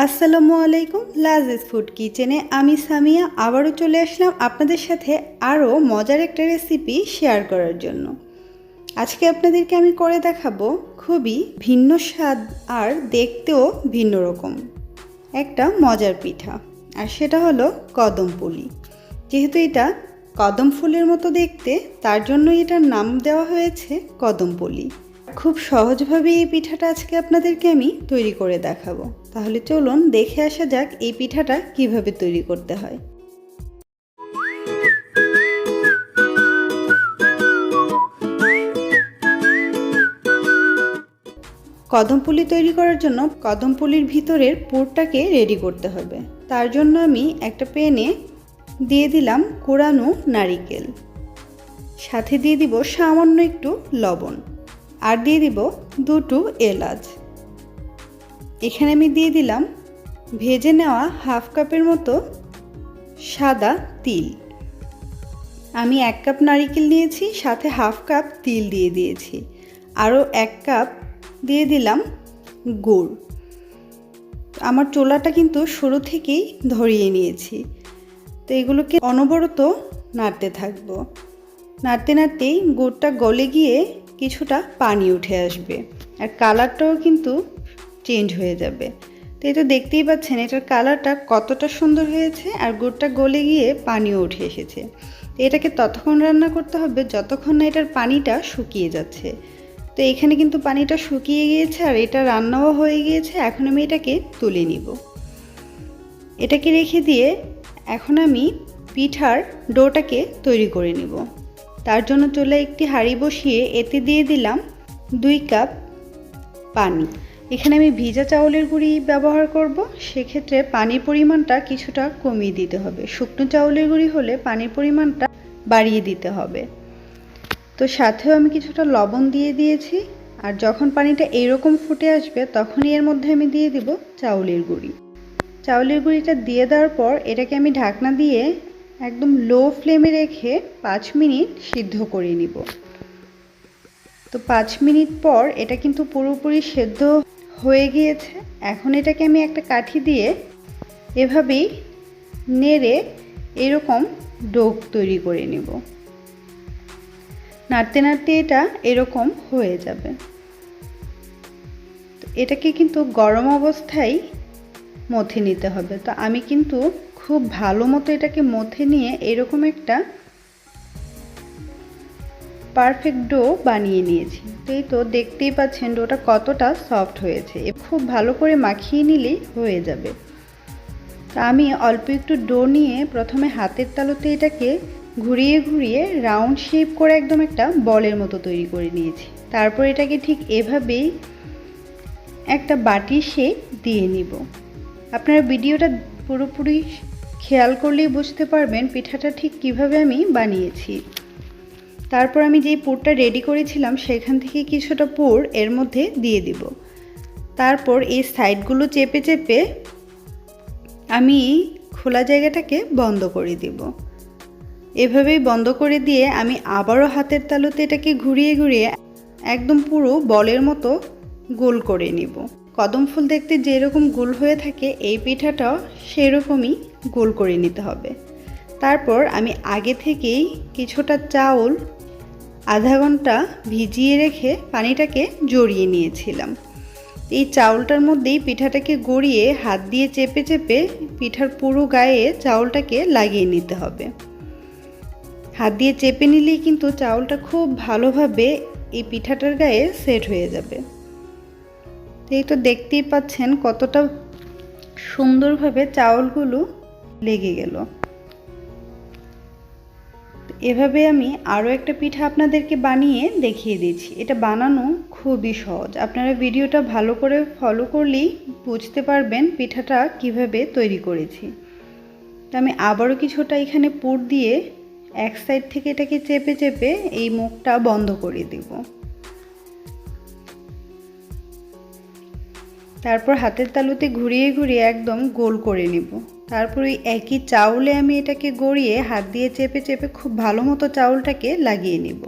আসসালামু আলাইকুম। লাজিজ ফুড কিচেনে আমি সামিয়া আবারও চলে আসলাম আপনাদের সাথে আরও মজার একটা রেসিপি শেয়ার করার জন্য। আজকে আপনাদেরকে আমি করে দেখাবো খুবই ভিন্ন স্বাদ আর দেখতেও ভিন্ন রকম একটা মজার পিঠা, আর সেটা হলো কদম পুলি। যেহেতু এটা কদম ফুলের মতো দেখতে, তার জন্যই এটার নাম দেওয়া হয়েছে কদম পুলি। খুব সহজভাবে এই পিঠাটা আজকে আপনাদেরকে আমি তৈরি করে দেখাবো। তাহলে চলুন দেখে আসা যাক এই পিঠাটা কিভাবে তৈরি করতে হয়। কদম পুলি তৈরি করার জন্য কদম পুলির ভিতরের পুরটাকে রেডি করতে হবে। তার জন্য আমি একটা প্যানে দিয়ে দিলাম কোরানো নারিকেল, সাথে দিয়ে দিব সামান্য একটু লবণ, আর দিয়ে দিব দুটো এলাচ। এখানে আমি দিয়ে দিলাম ভেজে নেওয়া হাফ কাপের মতো সাদা তিল। আমি 1 কাপ নারিকেল নিয়েছি, সাথে হাফ কাপ তিল দিয়ে দিয়েছি। আরও 1 কাপ দিয়ে দিলাম গুড়। আমার চুলাটা কিন্তু শুরু থেকেই ধরিয়ে নিয়েছি, তো এগুলোকে অনবরত নাড়তে থাকবো। নাড়তে নাড়তেই গুড়টা গলে গিয়ে কিছুটা পানি উঠে আসবে, আর কালারটাও কিন্তু চেঞ্জ হয়ে যাবে। তো এই তো দেখতেই পাচ্ছেন এটার কালারটা কতটা সুন্দর হয়েছে, আর গুড়টা গলে গিয়ে পানিও উঠে এসেছে। তো এটাকে ততক্ষণ রান্না করতে হবে যতক্ষণ না এটার পানিটা শুকিয়ে যাচ্ছে। তো এখানে কিন্তু পানিটা শুকিয়ে গিয়েছে আর এটা রান্নাও হয়ে গিয়েছে। এখন আমি এটাকে তুলে নিব। এটাকে রেখে দিয়ে এখন আমি পিঠার ডোটাকে তৈরি করে নিব। তার জন্য চুলায় একটি হাঁড়ি বসিয়ে এতে দিয়ে দিলাম 2 কাপ পানি। এখানে আমি ভিজা চাউলের গুঁড়ি ব্যবহার করব, সেক্ষেত্রে পানির পরিমাণটা কিছুটা কমিয়ে দিতে হবে। শুকনো চাউলের গুঁড়ি হলে পানির পরিমাণটা বাড়িয়ে দিতে হবে। তো সাথেও আমি কিছুটা লবণ দিয়ে দিয়েছি, আর যখন পানিটা এইরকম ফুটে আসবে তখনই এর মধ্যে আমি দিয়ে দিব চাউলের গুঁড়ি। চাউলের গুঁড়িটা দিয়ে দেওয়ার পর এটাকে আমি ঢাকনা দিয়ে একদম লো ফ্লেমে রেখে 5 মিনিট সিদ্ধ করে নিব। তো 5 মিনিট পর এটা কিন্তু পুরোপুরি সেদ্ধ হয়ে গিয়েছে। এখন এটাকে আমি একটা কাঠি দিয়ে এভাবেই নেড়ে এরকম ডো তৈরি করে নিব। নাড়তে নাড়তে এটা এরকম হয়ে যাবে। এটাকে কিন্তু গরম অবস্থায় মথে নিতে হবে। তো আমি কিন্তু খুব ভালো মতো এটাকে মথে নিয়ে এরকম একটা পারফেক্ট ডো বানিয়ে নিয়েছি। তো এই তো দেখতেই পাচ্ছেন ডোটা কতটা সফট হয়েছে। খুব ভালো করে মাখিয়ে নিলেই হয়ে যাবে। তা আমি অল্প একটু ডো নিয়ে প্রথমে হাতের তালুতে এটাকে ঘুরিয়ে ঘুরিয়ে রাউন্ড শেপ করে একদম একটা বলের মতো তৈরি করে নিয়েছি। তারপর এটাকে ঠিক এভাবেই একটা বাটির শেপ দিয়ে নিব। আপনারা ভিডিওটা পুরোপুরি খেয়াল করলেই বুঝতে পারবেন পিঠাটা ঠিক কিভাবে আমি বানিয়েছি। তারপর আমি যেই পুরটা রেডি করেছিলাম সেখান থেকে কিছুটা পুর এর মধ্যে দিয়ে দিব। তারপর এই সাইডগুলো চেপে চেপে আমি খোলা জায়গাটাকে বন্ধ করে দিব। এভাবেই বন্ধ করে দিয়ে আমি আবারও হাতের তালুতে এটাকে ঘুরিয়ে ঘুরিয়ে একদম পুরো বলের মতো গোল করে নিব। কদম ফুল দেখতে যেরকম গোল হয়ে থাকে এই পিঠাটাও সেরকমই গোল করে নিতে হবে। তারপর আমি আগে থেকেই কিছুটা চাউল আধা ঘন্টা ভিজিয়ে রেখে পানিটাকে জড়িয়ে নিয়েছিলাম। এই চাউলটার মধ্যেই পিঠাটাকে গড়িয়ে হাত দিয়ে চেপে চেপে পিঠার পুরো গায়ে চাউলটাকে লাগিয়ে নিতে হবে। হাত দিয়ে চেপে নিলেই কিন্তু চাউলটা খুব ভালোভাবে এই পিঠাটার গায়ে সেট হয়ে যাবে। এই তো দেখতেই পাচ্ছেন কতটা সুন্দরভাবে চাউলগুলো লেগে গেল। এভাবে আমি আরও একটা পিঠা আপনাদেরকে বানিয়ে দেখিয়ে দিচ্ছি। এটা বানানো খুবই সহজ। আপনারা ভিডিওটা ভালো করে ফলো করলেই বুঝতে পারবেন পিঠাটা কিভাবে তৈরি করেছি। তো আমি আবারও কিছুটা এখানে পুর দিয়ে এক সাইড থেকে এটাকে চেপে চেপে এই মুখটা বন্ধ করে দিব। তারপর হাতের তালুতে ঘুরিয়ে ঘুরিয়ে একদম গোল করে নিব। তারপর ওই একই চাউলে আমি এটাকে গড়িয়ে হাত দিয়ে চেপে চেপে খুব ভালো মতো চাউলটাকে লাগিয়ে নিব।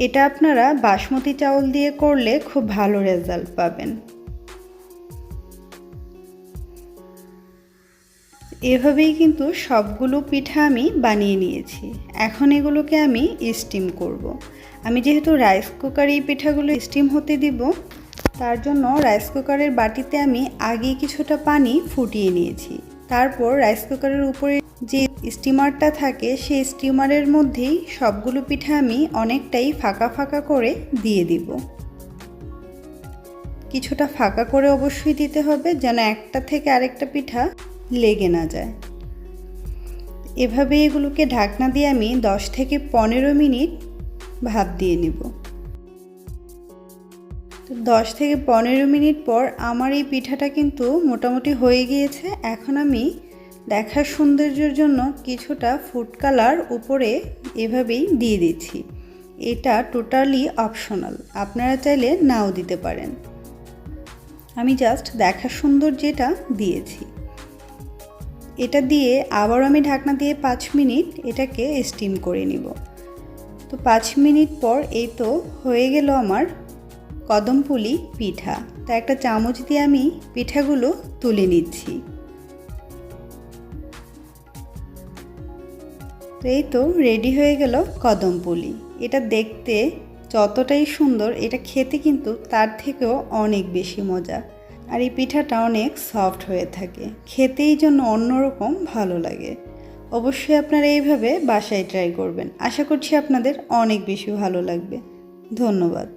এটা আপনারা বাসমতি চাউল দিয়ে করলে খুব ভালো রেজাল্ট পাবেন। এভাবেই কিন্তু সবগুলো পিঠা আমি বানিয়ে নিয়েছি। এখন এগুলোকে আমি স্টিম করব। আমি যেহেতু রাইস কুকারে এই পিঠাগুলো স্টিম হতে দিব, তার জন্য রাইস কুকারের বাটিতে আমি আগেই কিছুটা পানি ফুটিয়ে নিয়েছি। তারপর রাইস কুকারের উপরে যে স্টিমারটা থাকে সেই স্টিমারের মধ্যেই সবগুলো পিঠা আমি অনেকটাই ফাঁকা ফাঁকা করে দিয়ে দিব। কিছুটা ফাঁকা করে অবশ্যই দিতে হবে, যেন একটা থেকে আরেকটা পিঠা লেগে না যায়। এভাবে এগুলোকে ঢাকনা দিয়ে আমি 10 থেকে 15 মিনিট ভাপ দিয়ে নিব। 10 থেকে 15 মিনিট পর আমার এই পিঠাটা কিন্তু মোটামুটি হয়ে গিয়েছে। এখন আমি দেখার সৌন্দর্যের জন্য কিছুটা ফুড কালার উপরে এভাবেই দিয়ে দিচ্ছি। এটা টোটালি অপশনাল, আপনারা চাইলে নাও দিতে পারেন। আমি জাস্ট দেখার সৌন্দর্যটা দিয়েছি। এটা দিয়ে আবার আমি ঢাকনা দিয়ে 5 মিনিট এটাকে স্টিম করে নিব। তো 5 মিনিট পর এই তো হয়ে গেল আমার কদমপুলি পিঠা। তো একটা চামচ দিয়ে আমি পিঠাগুলো তুলে নিচ্ছি। তো এই তো রেডি হয়ে গেল কদমপুলি। এটা দেখতে যতটাই সুন্দর, এটা খেতে কিন্তু তার থেকেও অনেক বেশি মজা। আর এই পিঠাটা অনেক সফট হয়ে থাকে, খেতেই জন্য অন্যরকম ভালো লাগে। অবশ্যই আপনারা এইভাবে বাসায় ট্রাই করবেন। আশা করছি আপনাদের অনেক বেশি ভালো লাগবে। ধন্যবাদ।